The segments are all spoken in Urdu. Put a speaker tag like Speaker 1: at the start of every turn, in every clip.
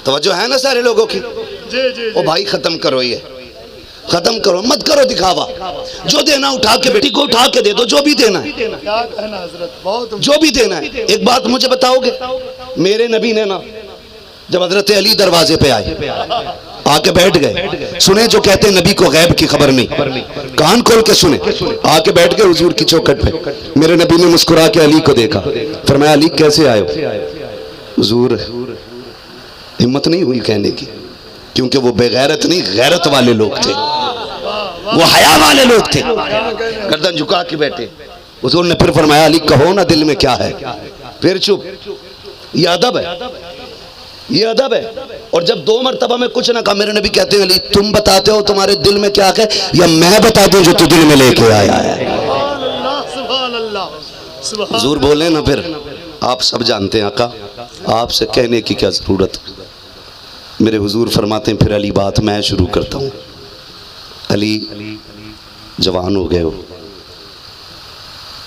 Speaker 1: توجہ ہے نا سارے لوگوں کی؟ او بھائی ختم کرو، یہ ختم کرو، مت کرو دکھاوا. جو دینا اٹھا کے بیٹی کو اٹھا کے دے دو، جو بھی دینا ہے، جو بھی دینا ہے. ایک بات مجھے بتاؤ گے، میرے نبی نے نا جب حضرت علی دروازے پہ آئے، آ کے بیٹھ گئے، سنیں جو کہتے ہیں نبی کو غیب کی خبر نہیں، کان کھول کے سنیں. آ کے بیٹھ گئے حضور کی چوکھٹ پہ. میرے نبی نے مسکرا کے علی کو دیکھا، فرمایا علی کیسے آئے ہو؟ حضور ہمت نہیں ہوئی کہنے کی، کیونکہ وہ بے غیرت نہیں، غیرت والے لوگ تھے، وہ حیا والے لوگ تھے. گردن جھکا کے بیٹھے. حضور نے پھر فرمایا علی کہو نا دل میں کیا ہے. پھر چپ. یہ ادب ہے، یہ ادب ہے. اور جب 2 مرتبہ میں کچھ نہ کہا، میرے نبی کہتے ہیں علی تم بتاتے ہو تمہارے دل میں کیا ہے یا میں بتا دوں جو تو دل میں لے کے آیا ہے؟ حضور بولے نا پھر آپ سب جانتے ہیں آقا، آپ سے کہنے کی کیا ضرورت. میرے حضور فرماتے ہیں پھر علی بات میں شروع کرتا ہوں. علی جوان ہو گئے ہو،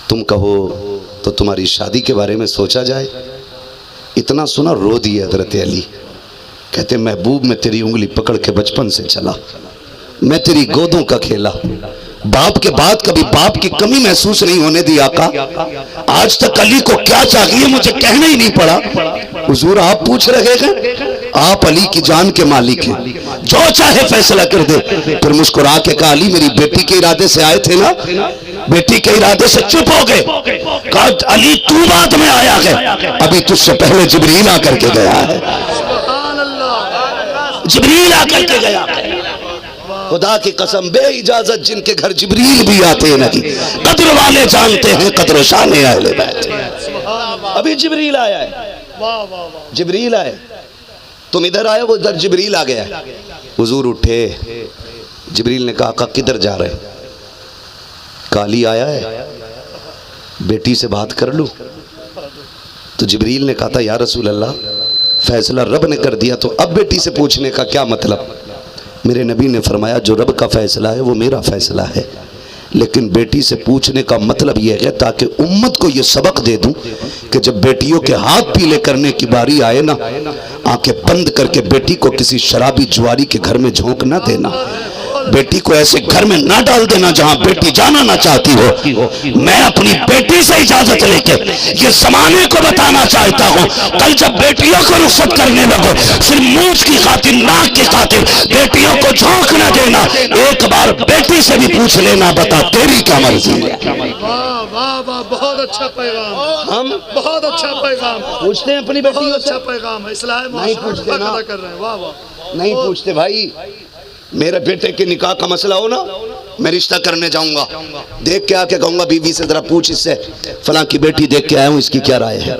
Speaker 1: تم کہو تو تمہاری شادی کے بارے میں سوچا جائے. اتنا سنا رو دیے حضرت علی. کہتے محبوب میں تیری انگلی پکڑ کے بچپن سے چلا، میں تیری گودوں کا کھیلا، باپ کے بعد کبھی باپ کی کمی محسوس نہیں ہونے دی آقا. آج تک علی کو کیا چاہیے مجھے کہنا ہی نہیں پڑا. حضور آپ پوچھ رہے ہیں، آپ علی کی جان کے مالک ہیں، جو چاہے فیصلہ کر دے. پھر مسکرا کے کہا علی میری بیٹی کے ارادے سے آئے تھے نا، بیٹی کے ارادے سے چپ ہو گئے. کہا علی تو بعد میں آیا ہے، ابھی تجھ سے پہلے جبریل آ کر کے گیا ہے، جبریل آ کر کے گیا ہے. خدا کی قسم بے اجازت جن کے گھر جبریل بھی آتے ہیں نہیں، قدر والے جانتے ہیں قدر و شان اہل بیت. ابھی جبریل آیا ہے، جبریل آئے، تم ادھر آئے وہ ادھر جبریل آ گیا ہے. حضور اٹھے. جبریل نے کہا کدھر جا رہے؟ کالی آیا ہے، بیٹی سے بات کر لوں. تو جبریل نے کہا تھا یا رسول اللہ فیصلہ رب نے کر دیا تو اب بیٹی سے پوچھنے کا کیا مطلب. میرے نبی نے فرمایا جو رب کا فیصلہ ہے وہ میرا فیصلہ ہے، لیکن بیٹی سے پوچھنے کا مطلب یہ ہے تاکہ امت کو یہ سبق دے دوں کہ جب بیٹیوں کے ہاتھ پیلے کرنے کی باری آئے نا، آنکھیں بند کر کے بیٹی کو کسی شرابی جواری کے گھر میں جھونک نہ دینا، بیٹی کو ایسے گھر میں نہ ڈال دینا جہاں بیٹی جانا نہ چاہتی ہو. میں اپنی بیٹی سے اجازت لے کے یہ زمانے کو بتانا چاہتا ہوں، کل جب بیٹیوں کو رخصت کرنے لگو صرف مونچھ کی خاطر، ناک کی خاطر بیٹیوں کو جھونک نہ دینا. ایک بار بیٹی سے بھی پوچھ لینا بتا تیری کیا مرضی ہے.
Speaker 2: بہت اچھا پیغام،
Speaker 1: ہم
Speaker 2: بہت اچھا پیغام
Speaker 1: پوچھتے ہیں اپنی بیٹیوں سے؟
Speaker 2: اچھا پیغام ہے اسلام
Speaker 1: نہیں پوچھتے نا،
Speaker 2: کر رہے ہیں. واہ واہ
Speaker 1: نہیں پوچھتے بھائی. میرے بیٹے کے نکاح کا مسئلہ ہو نا، میں رشتہ کرنے جاؤں گا، دیکھ کے آ کے کہوں گا بیوی سے ذرا پوچھ اس سے فلاں کی بیٹی دیکھ کے آیا ہوں اس کی کیا رائے ہے.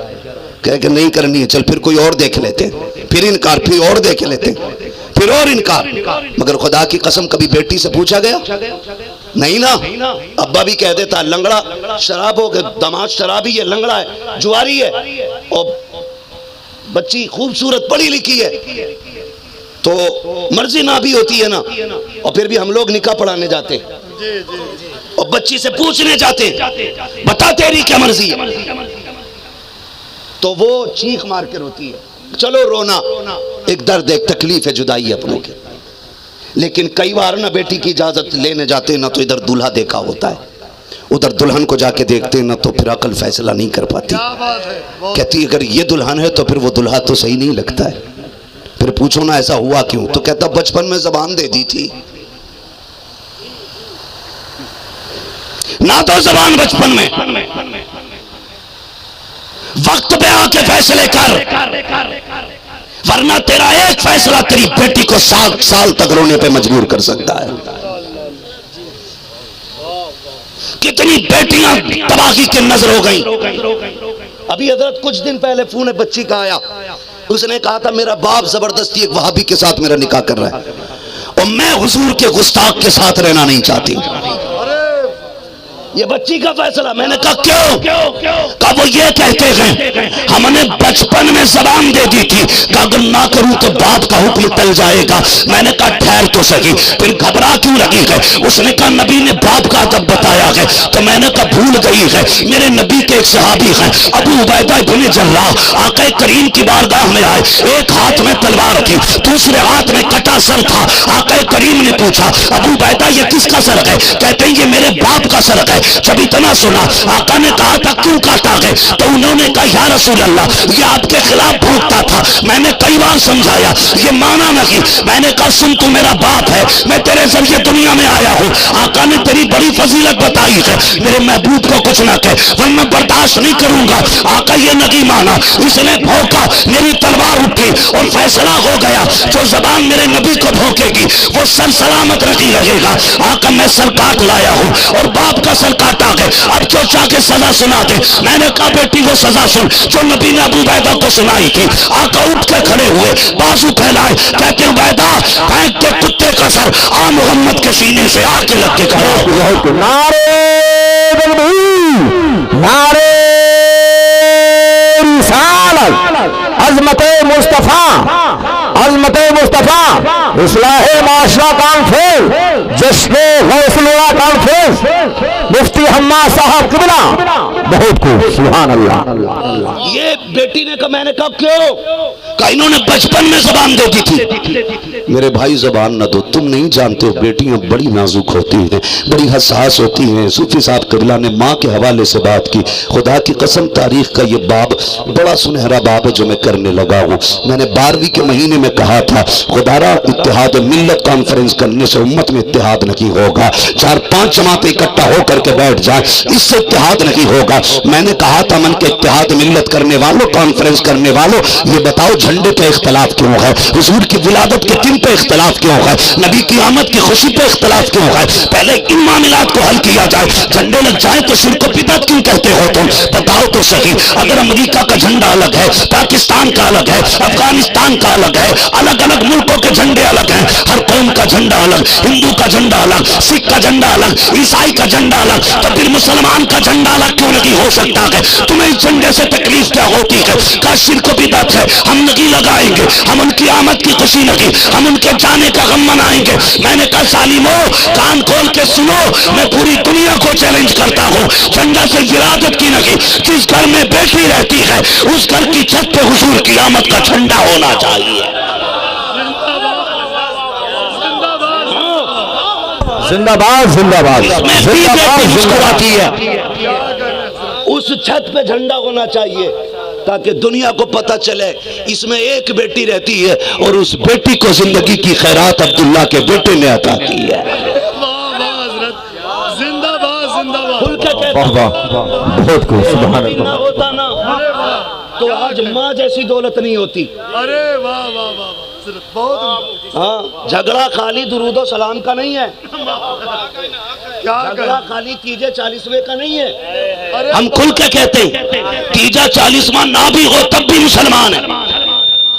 Speaker 1: کہے کہ نہیں کرنی ہے، چل پھر کوئی اور دیکھ لیتے ہیں. پھر انکار، پھر اور دیکھ لیتے ہیں، پھر اور انکار. مگر خدا کی قسم کبھی بیٹی سے پوچھا گیا؟ نہیں نا. ابا بھی کہہ دیتا لنگڑا شراب ہو گئے، داماد شرابی ہے، لنگڑا ہے، جواری ہے، اور بچی خوبصورت پڑھی لکھی ہے تو مرضی نہ بھی ہوتی ہے نا، اور پھر بھی ہم لوگ نکاح پڑھانے جاتے اور بچی سے پوچھنے جاتے بتا تیری کیا مرضی ہے، تو وہ چیخ مار کے روتی ہے. چلو رونا ایک درد ایک تکلیف ہے جدائی اپنوں کی، لیکن کئی بار نہ بیٹی کی اجازت لینے جاتے نہ تو ادھر دلہا دیکھا ہوتا ہے، ادھر دلہن کو جا کے دیکھتے نہ تو پھر عقل فیصلہ نہیں کر پاتی. کہتی اگر یہ دلہن ہے تو پھر وہ دلہا تو صحیح نہیں لگتا ہے. پھر پوچھو نا ایسا ہوا کیوں، تو کہتا بچپن میں زبان دے دی تھی. نہ تو زبان بچپن میں، وقت پہ آ کے فیصلے کر، ورنہ تیرا ایک فیصلہ تیری بیٹی کو سال تک رونے پہ مجبور کر سکتا ہے. کتنی بیٹیاں تباہی کی نظر ہو گئیں. ابھی حضرت کچھ دن پہلے فون بچی کا آیا، اس نے کہا تھا میرا باپ زبردستی ایک وہابی کے ساتھ میرا نکاح کر رہا ہے اور میں حضور کے گستاخ کے ساتھ رہنا نہیں چاہتی. یہ بچی کا فیصلہ. میں نے کہا کیوں؟ کہا وہ یہ کہتے ہیں ہم نے بچپن میں زبان دے دی تھی کہ اگر نہ کروں تو باپ کا حکم ٹل جائے گا. میں نے کہا ٹھہر تو صحیح، پھر گھبرا کیوں رہی ہے؟ اس نے کہا نبی نے باپ کا ادب بتایا ہے. تو میں نے کہا بھول گئی ہے، میرے نبی کے ایک صحابی ہیں ابو عبیدہ بن جراح، آقا کریم کی بارگاہ میں آئے، ایک ہاتھ میں تلوار تھی، دوسرے ہاتھ میں کٹا سر تھا. آقا کریم نے پوچھا ابو عبیدہ یہ کس کا سر ہے؟ کہتے ہیں یہ میرے باپ کا سر ہے. جب اتنا سنا آقا نے کہا تھا کیوں کاٹا ہے؟ تو انہوں نے کہا یا رسول اللہ یہ آپ کے خلاف بھونکتا تھا. میں نے کئی بار سمجھایا یہ مانا نہیں. میں نے کہا سن تو میرا باپ ہے، میں تیرے ذریعے دنیا میں آیا ہوں. آقا نے تیری بڑی فضیلت بتائی ہے، میرے محبوب کو کچھ نہ کہ ورنہ برداشت نہیں کروں گا. آقا یہ نہیں مانا، اس نے بھونکا، میری تلوار اٹھی اور فیصلہ ہو گیا جو زبان میرے نبی کو بھونکے گی وہ سر سلامت نہیں رہے گا. آقا میں سر کاٹ لایا ہوں اور باپ کا سر کاٹا گئے، اب جو چاہ کے سزا سنا دے. میں نے کہا بیٹی وہ سزا سن جو نبی نے ابو عبیدہ کو سنائی تھی. آقا اٹھ کے کھڑے ہوئے، بازو پھیلائے، کہتے ہیں عبیدہ پھینک کے کتے کا سر آ محمد کے سینے سے آ کے لگ کے کھڑا.
Speaker 3: نعرے تکبیر، نعرے رسالت، عظمت مصطفیٰ، عظمت مصطفیٰ، اصلاح معاشرہ کانفرنس، جشن غوث اللہ کانفرنس، مفتی حماد صاحب قبلہ بہت خوب. سبحان اللہ.
Speaker 1: یہ بیٹی نے کہا، میں نے کہا کیوں؟ کہ انہوں نے بچپن میں زبان دے دی تھی. میرے بھائی زبان نہ دو، تم نہیں جانتے ہو بیٹیاں بڑی نازک ہوتی ہیں، بڑی حساس ہوتی ہیں. صوفی صاحب قبلہ نے ماں کے حوالے سے بات کی. خدا کی قسم تاریخ کا یہ باب بڑا سنہرا باب ہے جو میں کرنے لگا ہوں. میں نے 12ویں کے مہینے میں کہا تھا خدا را اتحاد ملت کانفرنس کرنے سے امت میں اتحاد نہیں ہوگا، 4-5 جماعتیں اکٹھا ہو کر کے بیٹھ جائیں، اس سے اتحاد نہیں ہوگا. میں نے کہا تھا من کے اتحاد ملت کرنے والوں، کانفرنس کرنے والوں، یہ بتاؤ جھنڈے پہ اختلاف کیوں ہے؟ حضور کی ولادت کے دن پہ اختلاف کیوں ہے؟ نبی کی آمد کی خوشی پہ اختلاف کیوں ہے؟ پہلے ان معاملات کو حل کیا جائے. جھنڈے لگ جائیں تو شرک و بدعت کیوں کہتے ہو تم؟ بتاؤ تو صحیح. اگر امریکہ کا جھنڈا الگ ہے، پاکستان کا الگ ہے، افغانستان کا الگ ہے، الگ الگ ملکوں کے جھنڈے الگ ہیں، ہر قوم کا جھنڈا الگ، ہندو کا جھنڈا الگ، سکھ کا جھنڈا الگ، عیسائی کا جھنڈا الگ، تو پھر مسلمان کا جھنڈا الگ کیوں نہیں ہو سکتا ہے؟ تمہیں اس جھنڈے سے تکلیف کیا ہوتی ہے؟ کا شرک و بدعت ہے، ہم نہیں لگائیں گے، ہم ان کی آمد کی خوشی نہیں، ہم ان کے جانے کا غم منائیں گے. میں نے کہا سالمو کان کھول کے سنو، میں پوری دنیا کو چیلنج کرتا ہوں، جھنڈا سے ولادت کی نہیں، جس گھر میں بیٹی رہتی ہے اس گھر کی چھت پہ حضور کی آمد کا جھنڈا ہونا چاہیے.
Speaker 3: زندہ باد، زندہ باد، زندہ باد،
Speaker 1: مسکراتی ہے. اس چھت پہ جھنڈا ہونا چاہیے تاکہ دنیا کو پتہ چلے اس میں ایک بیٹی رہتی ہے اور اس بیٹی کو زندگی کی خیرات عبداللہ کے بیٹے نے عطا کی ہے.
Speaker 2: زندہ باد، زندہ باد.
Speaker 1: کھل کے کہتا
Speaker 3: واہ واہ، بہت خوب. سبحان
Speaker 1: نہ
Speaker 3: اللہ.
Speaker 1: ہوتا نا تو آج ماں جیسی دولت نہیں ہوتی.
Speaker 2: ارے واہ واہ واہ، بہت.
Speaker 1: ہاں، جھگڑا خالی درود و سلام کا نہیں ہے،
Speaker 2: کیا
Speaker 1: جھگڑا خالی تیجے 40ویں کا نہیں ہے.
Speaker 2: ارے
Speaker 1: ہم کھل کے کہتے ہیں تیجا 40واں نہ بھی ہو تب بھی مسلمان ہے.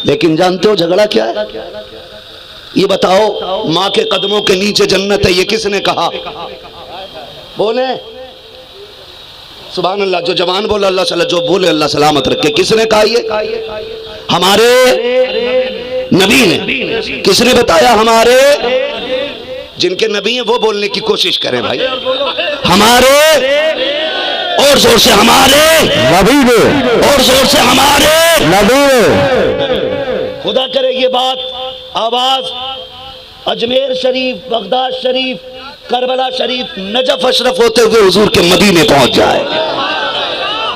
Speaker 1: لیکن جانتے ہو جھگڑا کیا ہے؟ یہ بتاؤ ماں کے قدموں کے نیچے جنت ہے، یہ کس نے کہا؟ بولے سبحان اللہ. جو جوان بولے اللہ صلی اللہ، جو بولے اللہ سلامت رکھے. کس نے کہا؟ یہ ہمارے نبی نے. کس نے بتایا؟ ہمارے جن کے نبی ہیں وہ بولنے کی کوشش کریں بھائی. ہمارے، اور زور سے ہمارے
Speaker 3: نبی نے،
Speaker 1: اور زور سے ہمارے
Speaker 3: نبی نے.
Speaker 1: خدا کرے یہ بات آواز اجمیر شریف، بغداد شریف، کربلا شریف، نجف اشرف ہوتے ہوئے حضور کے مدینے پہنچ جائے.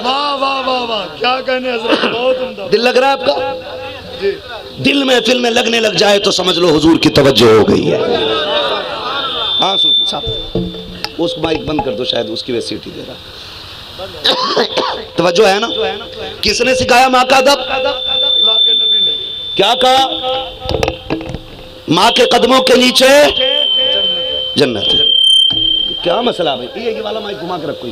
Speaker 2: واہ واہ واہ واہ، کیا کہنے حضرت، بہت عمدہ.
Speaker 1: دل لگ رہا ہے آپ کا؟ دل محفل میں لگنے لگ جائے تو سمجھ لو حضور کی توجہ ہو گئی ہے. ہاں صوفی صاحب اس مائک بند کر دو، شاید اس کی وجہ سیٹی دے رہا. توجہ ہے نا؟ کس نے سکھایا ماں کا ادب؟
Speaker 2: اللہ کے نبی نے.
Speaker 1: کیا کہا؟ ماں کے قدموں کے نیچے جنت ہے. کیا مسئلہ ہے؟ یہ والا مائک گھما کے رکھو،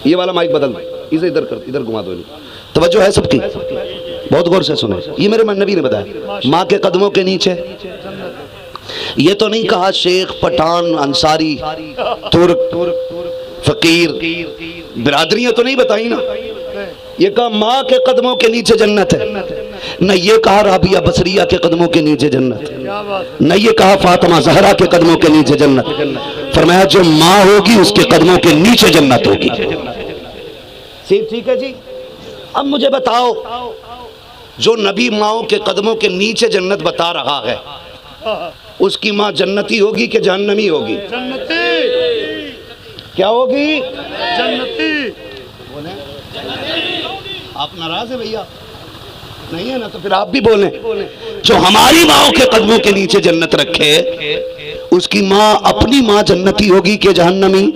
Speaker 1: یہ والا مائک بدل دو، اسے ادھر کر، ادھر گھما دو. توجہ ہے سب کی؟ بہت غور سے سنیں. یہ میرے نبی نے بتایا ماں کے قدموں کے نیچے. یہ تو نہیں کہا شیخ، پٹھان، انصاری، ترک، فقیر برادریاں تو نہیں بتائی نا. یہ کہا ماں کے قدموں کے نیچے جنت ہے, نہ یہ کہا رابعہ بصریہ کے قدموں کے نیچے جنت,
Speaker 2: کیا بات,
Speaker 1: نہ یہ کہا فاطمہ زہرا کے قدموں کے نیچے جنت. فرمایا جو ماں ہوگی اس کے قدموں کے نیچے جنت ہوگی. ٹھیک ہے جی. اب مجھے بتاؤ, جو نبی ماؤں کے قدموں کے نیچے جنت بتا رہا ہے, اس کی ماں جنتی ہوگی کہ جہنمی ہوگی؟
Speaker 2: جنتی,
Speaker 1: کیا ہوگی؟
Speaker 2: جنتی.
Speaker 1: آپ ناراض ہیں بھیا؟ نہیں ہے نا, تو پھر آپ بھی بولیں. جو ہماری ماؤں کے قدموں کے نیچے جنت رکھے, اس کی ماں اپنی ماں جنتی ہوگی کہ جہنمی؟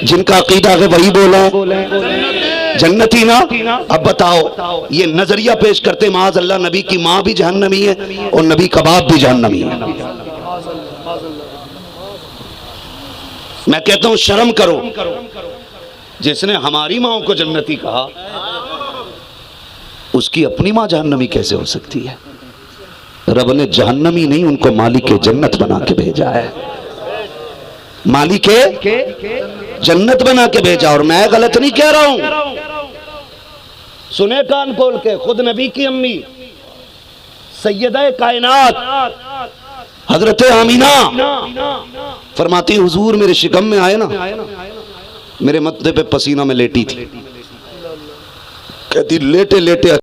Speaker 1: جن کا عقیدہ ہے وہی بولیں, جنتی نا. اب بتاؤ, یہ نظریہ پیش کرتے معاذ اللہ نبی کی ماں بھی جہنمی ہے اور نبی کا باپ بھی جہنمی ہے. میں کہتا ہوں شرم کرو, جس نے ہماری ماں کو جنتی کہا اس کی اپنی ماں جہنمی کیسے ہو سکتی ہے؟ رب نے جہنمی نہیں, ان کو مالک جنت بنا کے بھیجا ہے, مالک جنت بنا کے بھیجا. اور میں غلط نہیں کہہ رہا ہوں, سنے کان کھول کے, خود نبی کی امی سیدہ کائنات حضرت آمینہ فرماتی حضور میرے شکم میں آئے نا, میرے متھے پہ پسینہ میں لیٹی تھی. کہتی لیٹے لیٹے